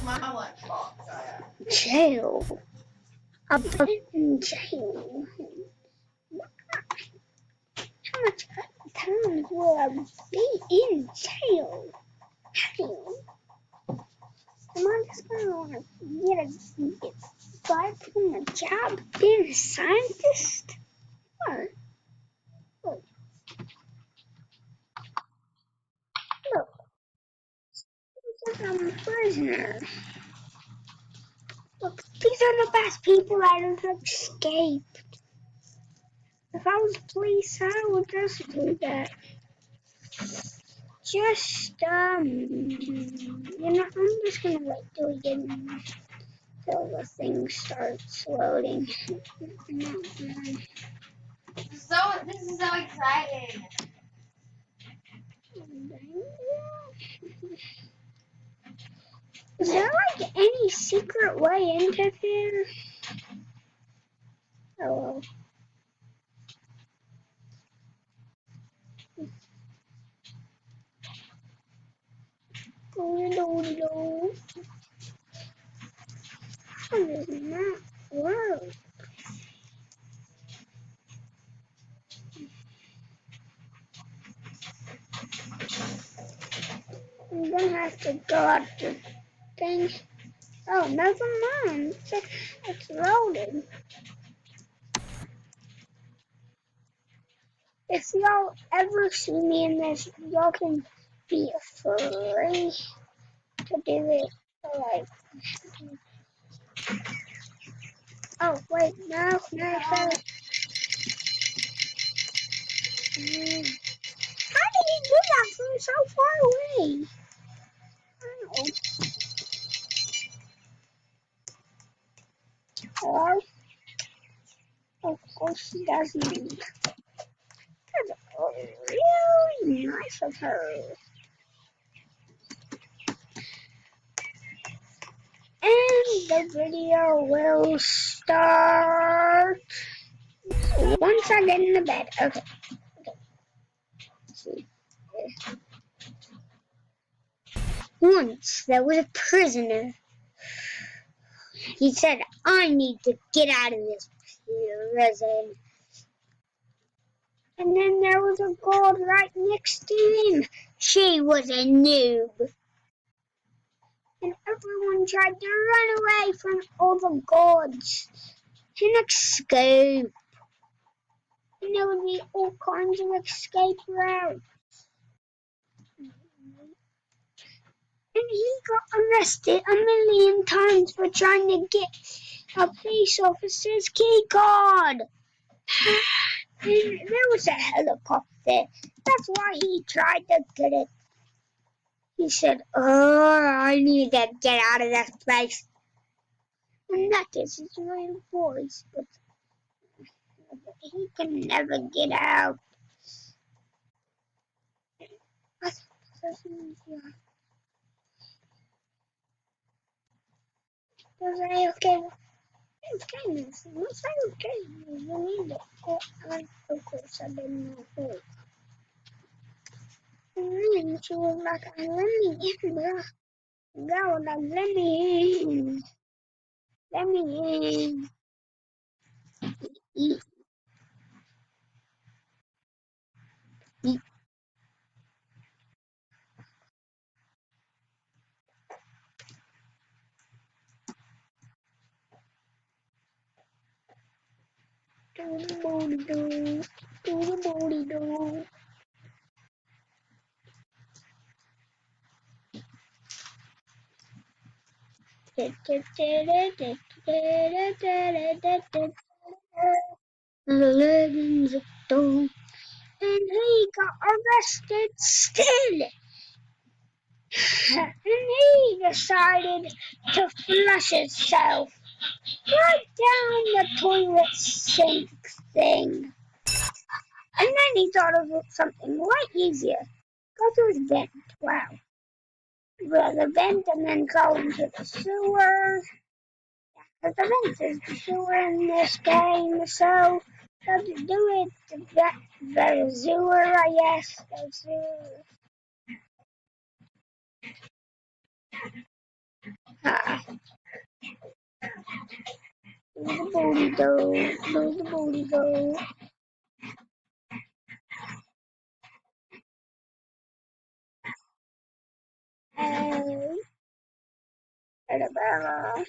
my lunchbox. Jail. I've been in jail. How much time will I be in jail? Am I just gonna get fired from a job being a scientist? What? Look, look, looks like I'm a prisoner. Look, these are the best people that have escaped. If I was police, I would just do that. Just, you know, I'm just gonna wait till we get in, till the thing starts loading. This is so exciting. Is there like any secret way into here? Oh well. How does not work? I'm gonna have to go up the thing. Oh, never mind. It's loaded. If y'all ever see me in this, y'all can be free to do it. Like, oh wait, no. How did he do that from so far away? Oh. Hello? Of course she doesn't. That's really nice of her. And the video will start once I get in the bed. Okay. Let's see. Once there was a prisoner. He said, I need to get out of this prison. And then there was a guard right next to him. She was a noob. And everyone tried to run away from all the guards and escape. And there would be all kinds of escape routes. And he got arrested a million times for trying to get a police officer's key card. And there was a helicopter. That's why he tried to get it. He said, oh, I need to get out of this place. And that is his real voice. But he can never get out. Was I okay? Okay, miss. Was I okay? You need to go on. Of course, I didn't know who. And she was like, let me in, bro. Go, like, let me in. Let me in. Eat, eat. Do the booty do. Do the booty do. The legends of Dawn. And he got arrested still. And he decided to flush himself right down the toilet sink thing. And then he thought of something right easier. Go through the vent. Wow. The vent and then go into the sewer. Because the vent is the sewer in this game, so to do it, the sewer, I guess. The sewer. Ah, do the booty do, do the booty do. Hey, Arabella.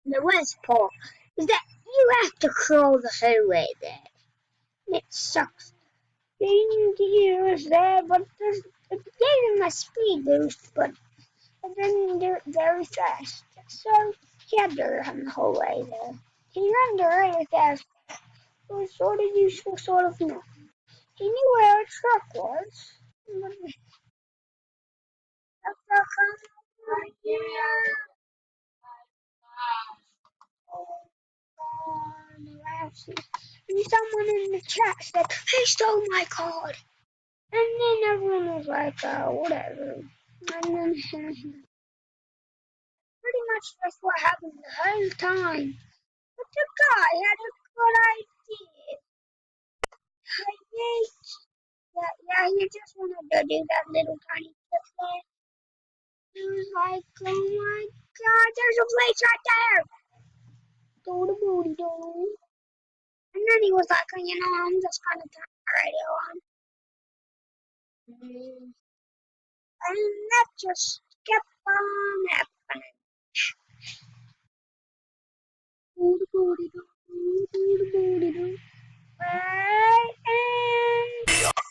The worst part is that you have to crawl the whole way there. It sucks. Getting to here is there, but it gave him a speed boost, but it didn't do it very fast. So he had to run the whole way there. He ran the really fast. It was sort of useful, sort of not. He knew where a truck was. But the truck right here. And someone in the chat said, "He stole my card." And then everyone was like, whatever. And then pretty much that's what happened the whole time. But the guy had a good idea. Yeah, he just wanted to do that little tiny clip there. He was like, oh my god, there's a place right there. Do the booty do. And then he was like, I'm just gonna turn the radio on. And that just kept on happening. Do the booty do, do the booty do.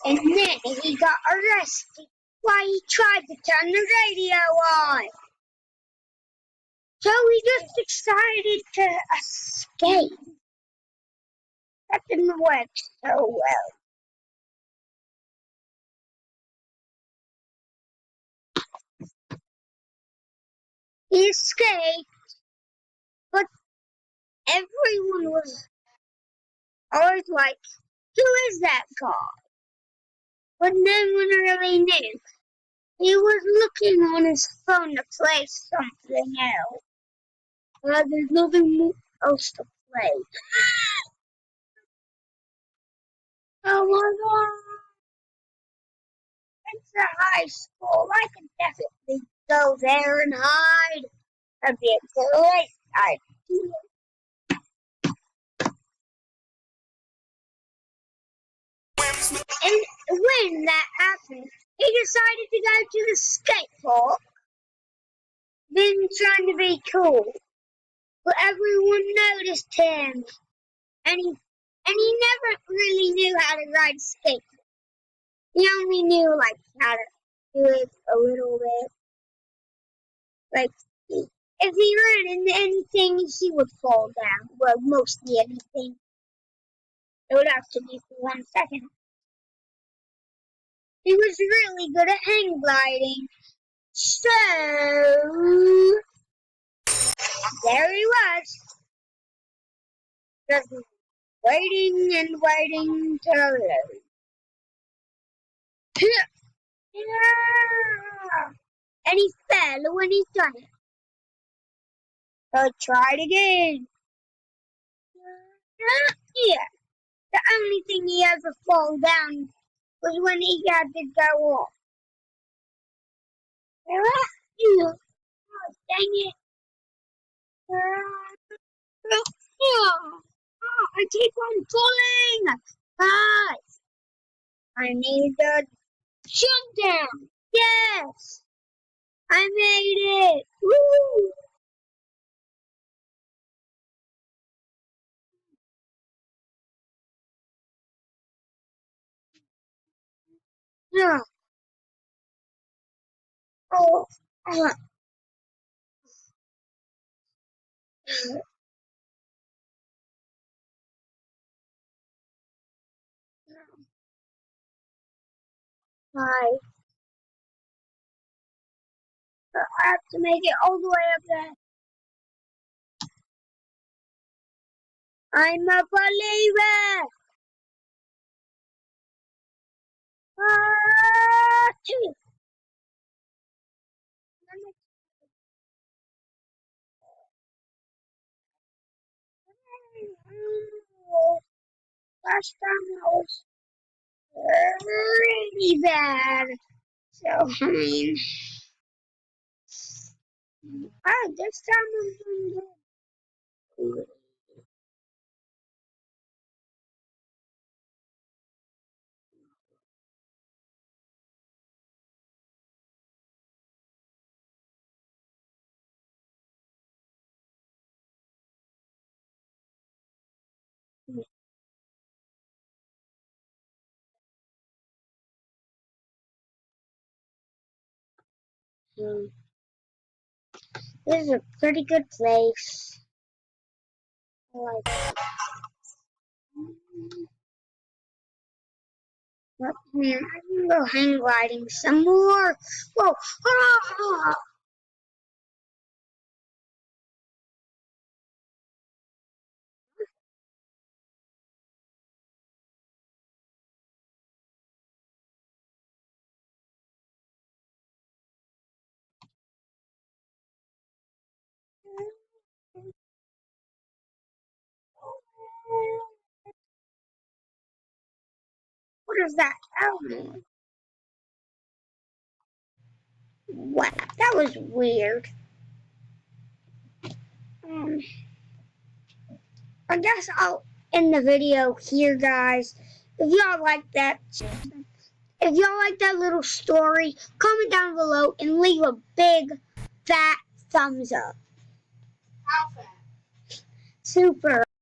And then he got arrested while he tried to turn the radio on. So he just decided to escape. That didn't work so well. He escaped, but everyone was always like, who is that guy? But no one really knew. He was looking on his phone to play something else. There's nothing else to play. Oh my god! It's a high school. I can definitely go there and hide. That'd be a great idea. And when that happened, he decided to go to the skate park, then trying to be cool. But everyone noticed him, and he never really knew how to ride skate. He only knew like how to do it a little bit. Like if he ran into anything, he would fall down. Well, mostly anything. It would have to be for 1 second. He was really good at hang gliding. So there he was, just waiting and waiting to load. Yeah. And he fell when he done it. So tried again. Yeah. The only thing he ever fall down was when he had to go off. Oh, dang it. Oh, I keep on falling. Guys, I need to jump down. Yes, I made it. Woo! Yeah. Oh, uh, I have to make it all the way up there. I'm a believer. Two. last time that was really bad. So, I mean, this time I'm doing good. Hmm. This is a pretty good place. I like it. But, man, I can go hang gliding some more. Whoa! Ah! What is that? Oh, wow, that was weird. Um, I guess I'll end the video here, guys. If y'all like that, if y'all like that little story, comment down below and leave a big fat thumbs up. How fast? Super.